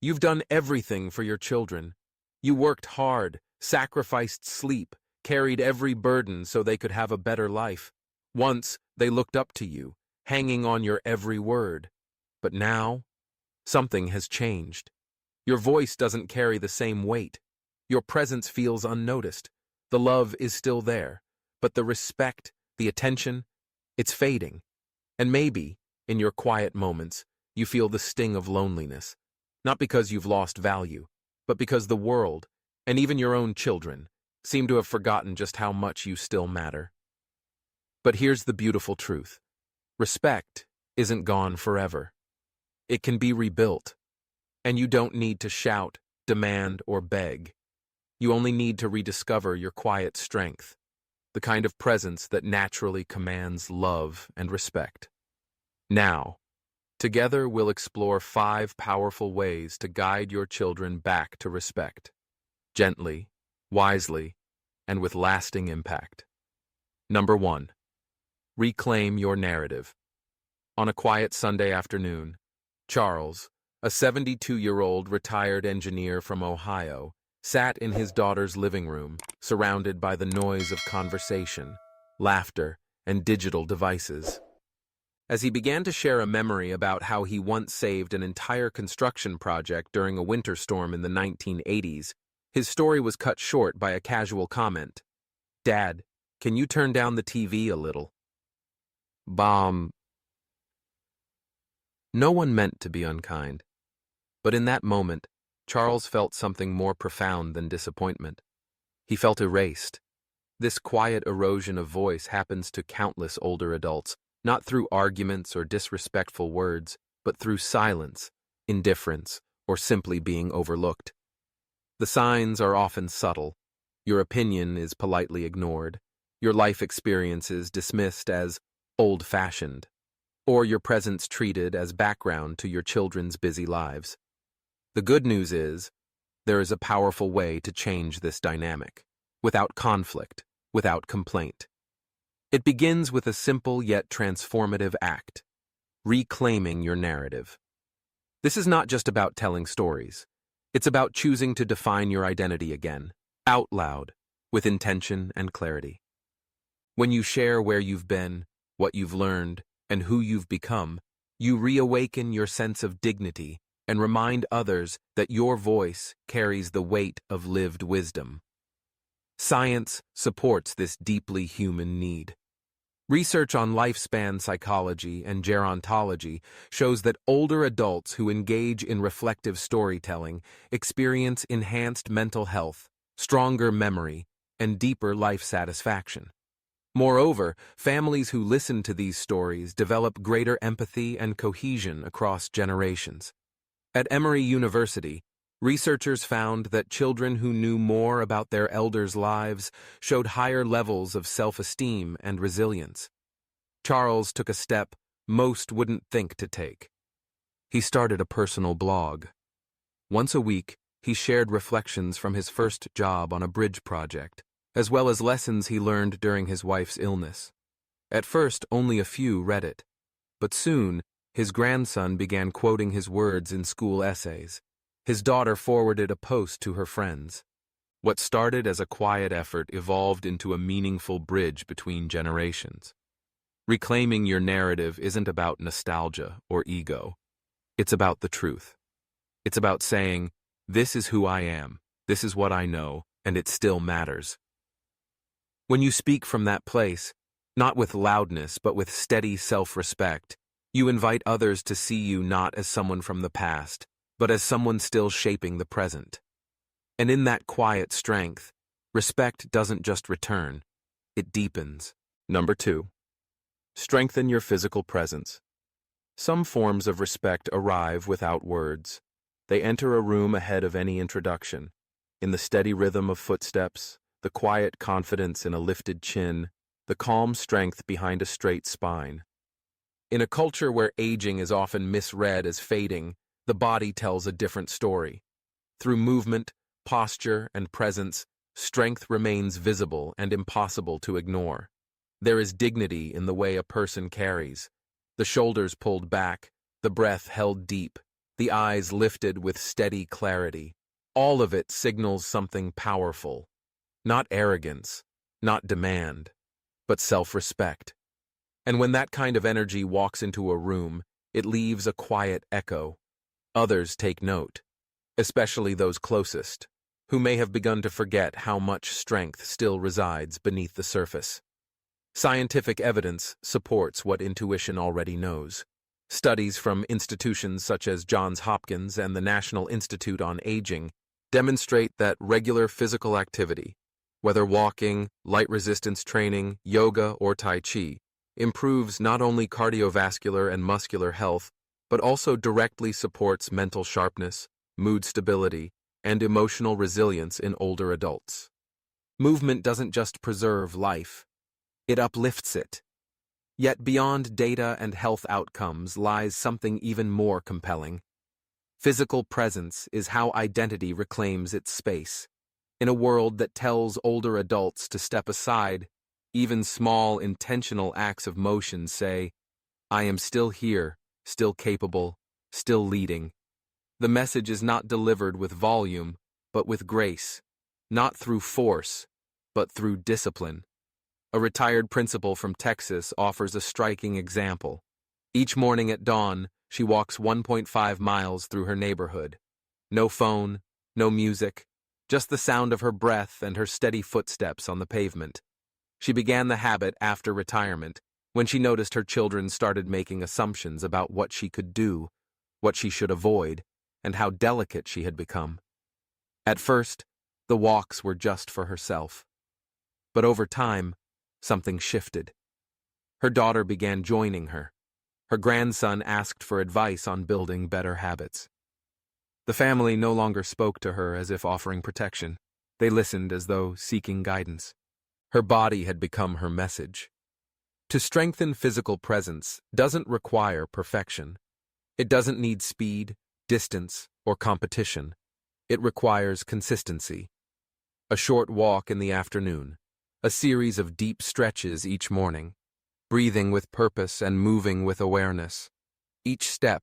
You've done everything for your children. You worked hard, sacrificed sleep, carried every burden so they could have a better life. Once, they looked up to you, hanging on your every word. But now, something has changed. Your voice doesn't carry the same weight. Your presence feels unnoticed. The love is still there, but the respect, the attention, it's fading. And maybe, in your quiet moments, you feel the sting of loneliness. Not because you've lost value, but because the world, and even your own children, seem to have forgotten just how much you still matter. But here's the beautiful truth. Respect isn't gone forever. It can be rebuilt. And you don't need to shout, demand, or beg. You only need to rediscover your quiet strength, the kind of presence that naturally commands love and respect. Now, together we'll explore 5 powerful ways to guide your children back to respect, gently, wisely, and with lasting impact. Number 1. Reclaim your narrative. On a quiet Sunday afternoon, Charles, a 72-year-old retired engineer from Ohio, sat in his daughter's living room, surrounded by the noise of conversation, laughter, and digital devices. As he began to share a memory about how he once saved an entire construction project during a winter storm in the 1980s, his story was cut short by a casual comment. "Dad, can you turn down the TV a little?" Bomb. No one meant to be unkind. But in that moment, Charles felt something more profound than disappointment. He felt erased. This quiet erosion of voice happens to countless older adults, not through arguments or disrespectful words, but through silence, indifference, or simply being overlooked. The signs are often subtle. Your opinion is politely ignored. Your life experiences dismissed as old-fashioned, or your presence treated as background to your children's busy lives. The good news is, there is a powerful way to change this dynamic, without conflict, without complaint. It begins with a simple yet transformative act: reclaiming your narrative. This is not just about telling stories. It's about choosing to define your identity again, out loud, with intention and clarity. When you share where you've been, what you've learned, and who you've become, you reawaken your sense of dignity and remind others that your voice carries the weight of lived wisdom. Science supports this deeply human need. Research on lifespan psychology and gerontology shows that older adults who engage in reflective storytelling experience enhanced mental health, stronger memory, and deeper life satisfaction. Moreover, families who listen to these stories develop greater empathy and cohesion across generations. At Emory University, researchers found that children who knew more about their elders' lives showed higher levels of self-esteem and resilience. Charles took a step most wouldn't think to take. He started a personal blog. Once a week, he shared reflections from his first job on a bridge project, as well as lessons he learned during his wife's illness. At first, only a few read it, but soon, his grandson began quoting his words in school essays. His daughter forwarded a post to her friends. What started as a quiet effort evolved into a meaningful bridge between generations. Reclaiming your narrative isn't about nostalgia or ego. It's about the truth. It's about saying, "This is who I am, this is what I know, and it still matters." When you speak from that place, not with loudness but with steady self-respect, you invite others to see you not as someone from the past, but as someone still shaping the present. And in that quiet strength, respect doesn't just return, it deepens. Number 2. Strengthen your physical presence. Some forms of respect arrive without words. They enter a room ahead of any introduction, in the steady rhythm of footsteps, the quiet confidence in a lifted chin, the calm strength behind a straight spine. In a culture where aging is often misread as fading, the body tells a different story. Through movement, posture, and presence, strength remains visible and impossible to ignore. There is dignity in the way a person carries, the shoulders pulled back, the breath held deep, the eyes lifted with steady clarity. All of it signals something powerful. Not arrogance, not demand, but self-respect. And when that kind of energy walks into a room, it leaves a quiet echo. Others take note, especially those closest, who may have begun to forget how much strength still resides beneath the surface. Scientific evidence supports what intuition already knows. Studies from institutions such as Johns Hopkins and the National Institute on Aging demonstrate that regular physical activity, whether walking, light resistance training, yoga, or Tai Chi, improves not only cardiovascular and muscular health, but also directly supports mental sharpness, mood stability, and emotional resilience in older adults. Movement doesn't just preserve life, it uplifts it. Yet beyond data and health outcomes lies something even more compelling. Physical presence is how identity reclaims its space. In a world that tells older adults to step aside, even small intentional acts of motion say, "I am still here, still capable, still leading." The message is not delivered with volume, but with grace, not through force, but through discipline. A retired principal from Texas offers a striking example. Each morning at dawn, she walks 1.5 miles through her neighborhood. No phone, no music, just the sound of her breath and her steady footsteps on the pavement. She began the habit after retirement, when she noticed her children started making assumptions about what she could do, what she should avoid, and how delicate she had become. At first, the walks were just for herself. But over time, something shifted. Her daughter began joining her. Her grandson asked for advice on building better habits. The family no longer spoke to her as if offering protection. They listened as though seeking guidance. Her body had become her message. To strengthen physical presence doesn't require perfection. It doesn't need speed, distance, or competition. It requires consistency. A short walk in the afternoon, a series of deep stretches each morning, breathing with purpose and moving with awareness. Each step,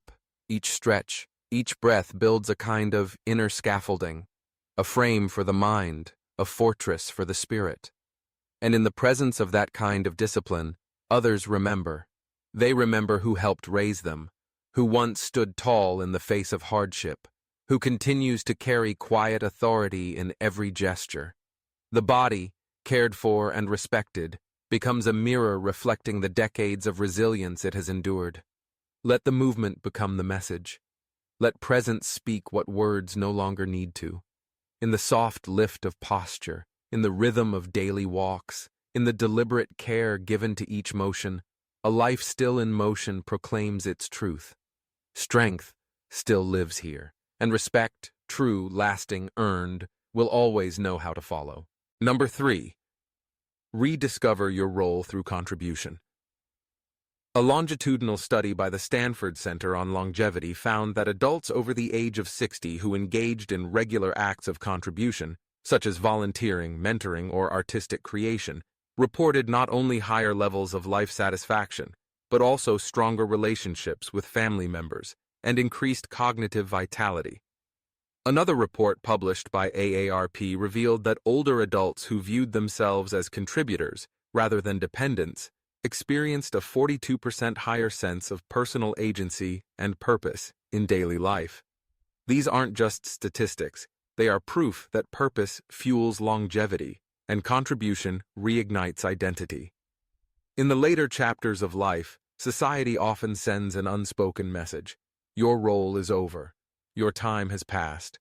each stretch, each breath builds a kind of inner scaffolding, a frame for the mind, a fortress for the spirit. And in the presence of that kind of discipline, others remember. They remember who helped raise them, who once stood tall in the face of hardship, who continues to carry quiet authority in every gesture. The body, cared for and respected, becomes a mirror reflecting the decades of resilience it has endured. Let the movement become the message. Let presence speak what words no longer need to. In the soft lift of posture, in the rhythm of daily walks, in the deliberate care given to each motion, a life still in motion proclaims its truth. Strength still lives here, and respect, true, lasting, earned, will always know how to follow. Number 3. Rediscover your role through contribution. A longitudinal study by the Stanford Center on Longevity found that adults over the age of 60 who engaged in regular acts of contribution, such as volunteering, mentoring, or artistic creation, reported not only higher levels of life satisfaction, but also stronger relationships with family members and increased cognitive vitality. Another report published by AARP revealed that older adults who viewed themselves as contributors rather than dependents experienced a 42% higher sense of personal agency and purpose in daily life. These aren't just statistics, they are proof that purpose fuels longevity and contribution reignites identity. In the later chapters of life, society often sends an unspoken message. Your role is over. Your time has passed.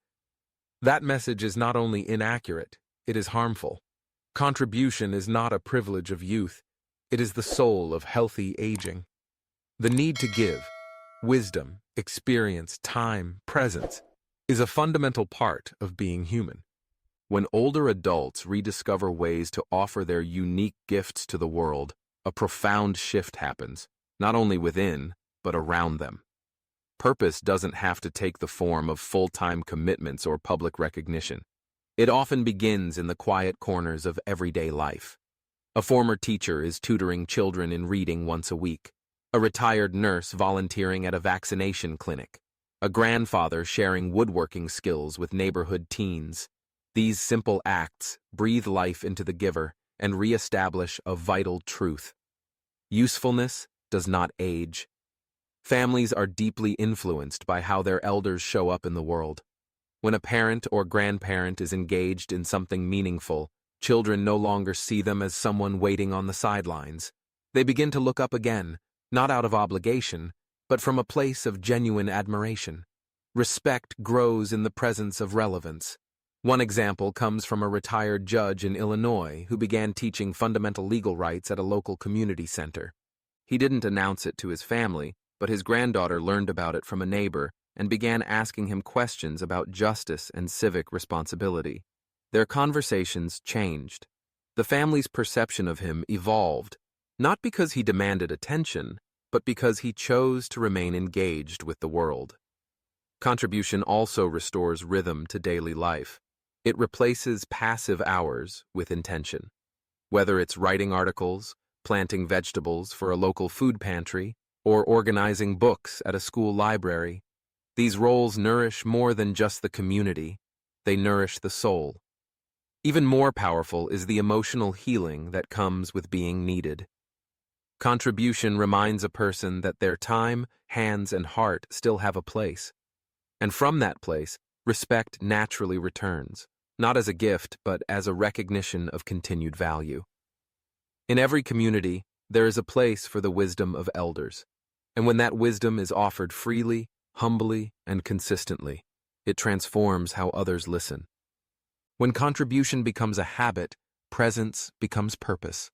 That message is not only inaccurate, it is harmful. Contribution is not a privilege of youth. It is the soul of healthy aging. The need to give, wisdom, experience, time, presence, is a fundamental part of being human. When older adults rediscover ways to offer their unique gifts to the world, a profound shift happens, not only within, but around them. Purpose doesn't have to take the form of full-time commitments or public recognition. It often begins in the quiet corners of everyday life. A former teacher is tutoring children in reading once a week. A retired nurse volunteering at a vaccination clinic. a grandfather sharing woodworking skills with neighborhood teens. These simple acts breathe life into the giver and reestablish a vital truth. Usefulness does not age. Families are deeply influenced by how their elders show up in the world. When a parent or grandparent is engaged in something meaningful, children no longer see them as someone waiting on the sidelines. They begin to look up again, not out of obligation, but from a place of genuine admiration. Respect grows in the presence of relevance. One example comes from a retired judge in Illinois who began teaching fundamental legal rights at a local community center. He didn't announce it to his family, but his granddaughter learned about it from a neighbor and began asking him questions about justice and civic responsibility. Their conversations changed. The family's perception of him evolved, not because he demanded attention, but because he chose to remain engaged with the world. Contribution also restores rhythm to daily life. It replaces passive hours with intention. Whether it's writing articles, planting vegetables for a local food pantry, or organizing books at a school library, these roles nourish more than just the community, they nourish the soul. Even more powerful is the emotional healing that comes with being needed. Contribution reminds a person that their time, hands, and heart still have a place. And from that place, respect naturally returns, not as a gift, but as a recognition of continued value. In every community, there is a place for the wisdom of elders. And when that wisdom is offered freely, humbly, and consistently, it transforms how others listen. When contribution becomes a habit, presence becomes purpose.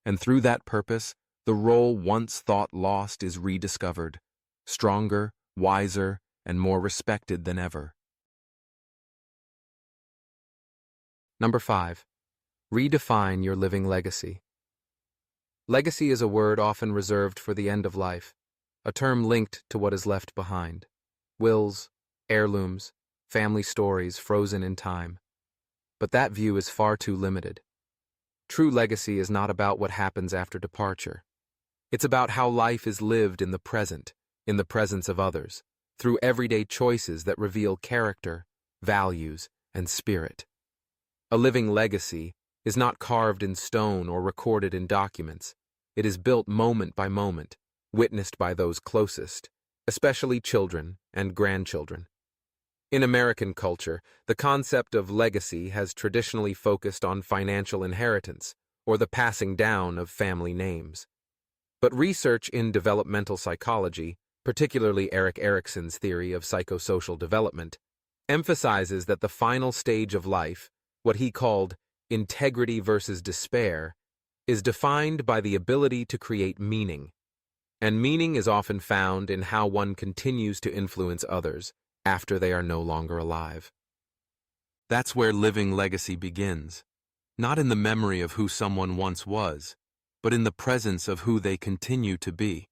And through that purpose, the role once thought lost is rediscovered, stronger, wiser, and more respected than ever. Number 5. Redefine your living legacy. Legacy is a word often reserved for the end of life, a term linked to what is left behind. Wills, heirlooms, family stories frozen in time. But that view is far too limited. True legacy is not about what happens after departure. It's about how life is lived in the present, in the presence of others, through everyday choices that reveal character, values, and spirit. A living legacy is not carved in stone or recorded in documents. It is built moment by moment, witnessed by those closest, especially children and grandchildren. In American culture, the concept of legacy has traditionally focused on financial inheritance or the passing down of family names. But research in developmental psychology, particularly Erik Erikson's theory of psychosocial development, emphasizes that the final stage of life, what he called integrity versus despair, is defined by the ability to create meaning. And meaning is often found in how one continues to influence others after they are no longer alive. That's where living legacy begins, not in the memory of who someone once was, but in the presence of who they continue to be.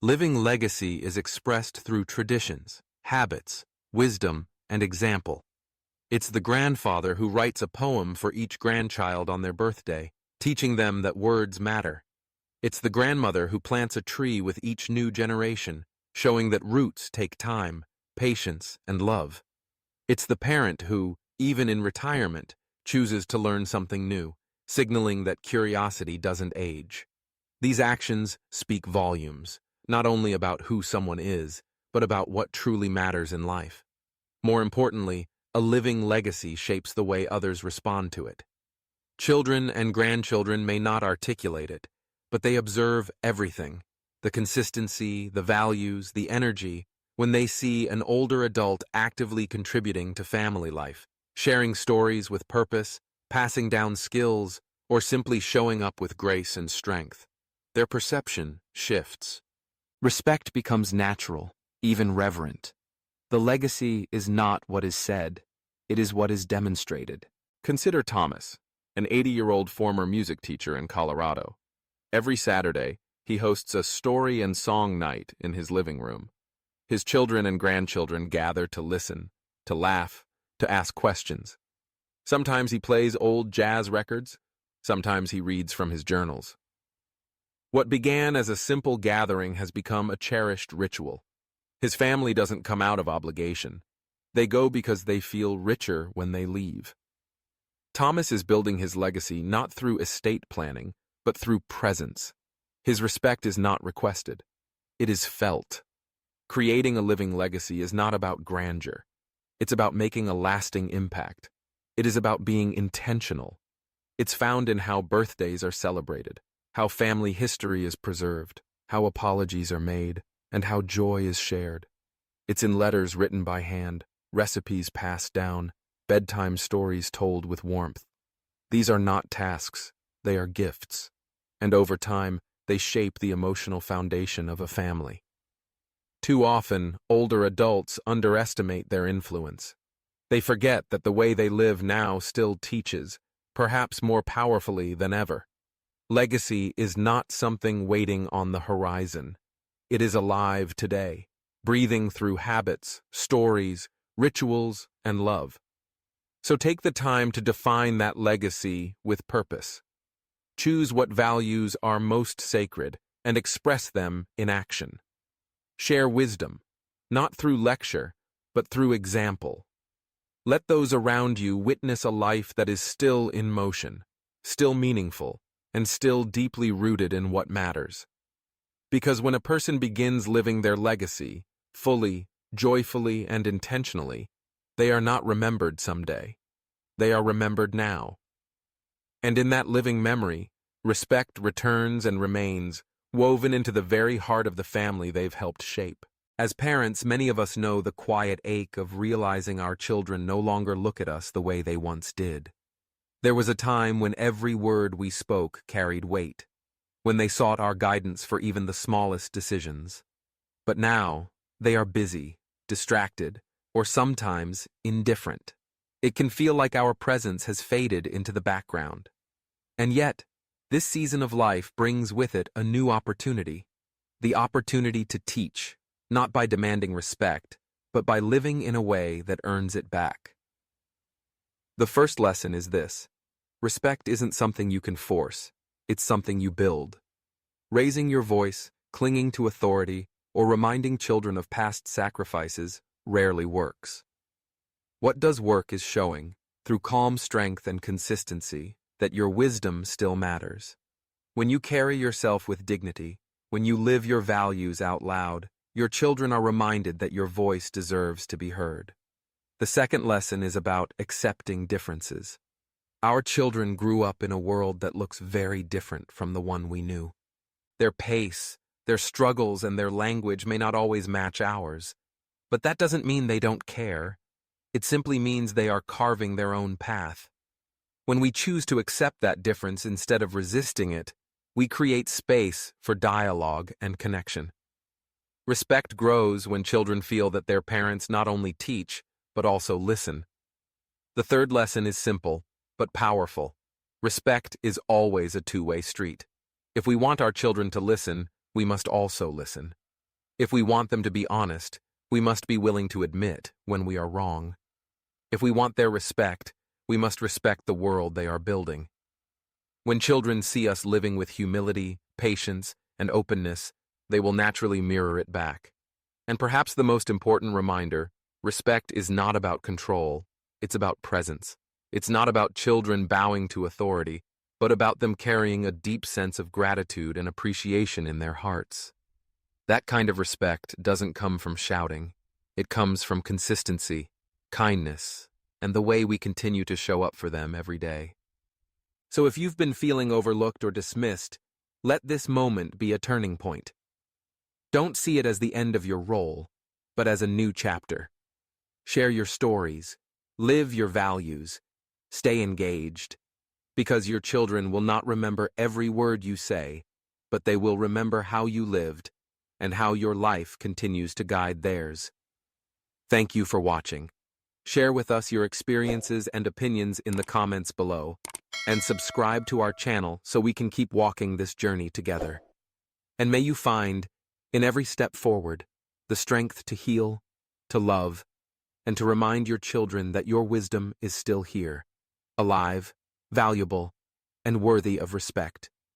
Living legacy is expressed through traditions, habits, wisdom, and example. It's the grandfather who writes a poem for each grandchild on their birthday, teaching them that words matter. It's the grandmother who plants a tree with each new generation, showing that roots take time, patience, and love. It's the parent who, even in retirement, chooses to learn something new, signaling that curiosity doesn't age. These actions speak volumes, not only about who someone is, but about what truly matters in life. More importantly, a living legacy shapes the way others respond to it. Children and grandchildren may not articulate it, but they observe everything, the consistency, the values, the energy, when they see an older adult actively contributing to family life, sharing stories with purpose, passing down skills, or simply showing up with grace and strength. Their perception shifts. Respect becomes natural, even reverent. The legacy is not what is said, it is what is demonstrated. Consider Thomas, an 80-year-old former music teacher in Colorado. Every Saturday, he hosts a story and song night in his living room. His children and grandchildren gather to listen, to laugh, to ask questions. Sometimes he plays old jazz records, sometimes he reads from his journals. What began as a simple gathering has become a cherished ritual. His family doesn't come out of obligation. They go because they feel richer when they leave. Thomas is building his legacy not through estate planning, but through presence. His respect is not requested. It is felt. Creating a living legacy is not about grandeur. It's about making a lasting impact. It is about being intentional. It's found in how birthdays are celebrated, how family history is preserved, how apologies are made, and how joy is shared. It's in letters written by hand, recipes passed down, bedtime stories told with warmth. These are not tasks, they are gifts. And over time, they shape the emotional foundation of a family. Too often, older adults underestimate their influence. They forget that the way they live now still teaches, perhaps more powerfully than ever. Legacy is not something waiting on the horizon. It is alive today, breathing through habits, stories, rituals, and love. So take the time to define that legacy with purpose. Choose what values are most sacred and express them in action. Share wisdom, not through lecture, but through example. Let those around you witness a life that is still in motion, still meaningful, and still deeply rooted in what matters. Because when a person begins living their legacy, fully, joyfully, and intentionally, they are not remembered someday. They are remembered now. And in that living memory, respect returns and remains, woven into the very heart of the family they've helped shape. As parents, many of us know the quiet ache of realizing our children no longer look at us the way they once did. There was a time when every word we spoke carried weight, when they sought our guidance for even the smallest decisions. But now, they are busy, distracted, or sometimes indifferent. It can feel like our presence has faded into the background. And yet, this season of life brings with it a new opportunity, the opportunity to teach, not by demanding respect, but by living in a way that earns it back. The first lesson is this: respect isn't something you can force, it's something you build. Raising your voice, clinging to authority, or reminding children of past sacrifices rarely works. What does work is showing, through calm strength and consistency, that your wisdom still matters. When you carry yourself with dignity, when you live your values out loud, your children are reminded that your voice deserves to be heard. The second lesson is about accepting differences. Our children grew up in a world that looks very different from the one we knew. Their pace, their struggles, and their language may not always match ours, but that doesn't mean they don't care. It simply means they are carving their own path. When we choose to accept that difference instead of resisting it, we create space for dialogue and connection. Respect grows when children feel that their parents not only teach, but also listen. The third lesson is simple, but powerful. Respect is always a two-way street. If we want our children to listen, we must also listen. If we want them to be honest, we must be willing to admit when we are wrong. If we want their respect, we must respect the world they are building. When children see us living with humility, patience, and openness, they will naturally mirror it back. And perhaps the most important reminder, respect is not about control, it's about presence. It's not about children bowing to authority, but about them carrying a deep sense of gratitude and appreciation in their hearts. That kind of respect doesn't come from shouting. It comes from consistency, kindness, and the way we continue to show up for them every day. So if you've been feeling overlooked or dismissed, let this moment be a turning point. Don't see it as the end of your role, but as a new chapter. Share your stories, live your values, stay engaged, because your children will not remember every word you say, but they will remember how you lived and how your life continues to guide theirs. Thank you for watching. Share with us your experiences and opinions in the comments below, and subscribe to our channel so we can keep walking this journey together. And may you find, in every step forward, the strength to heal, to love, and to remind your children that your wisdom is still here, alive, valuable, and worthy of respect.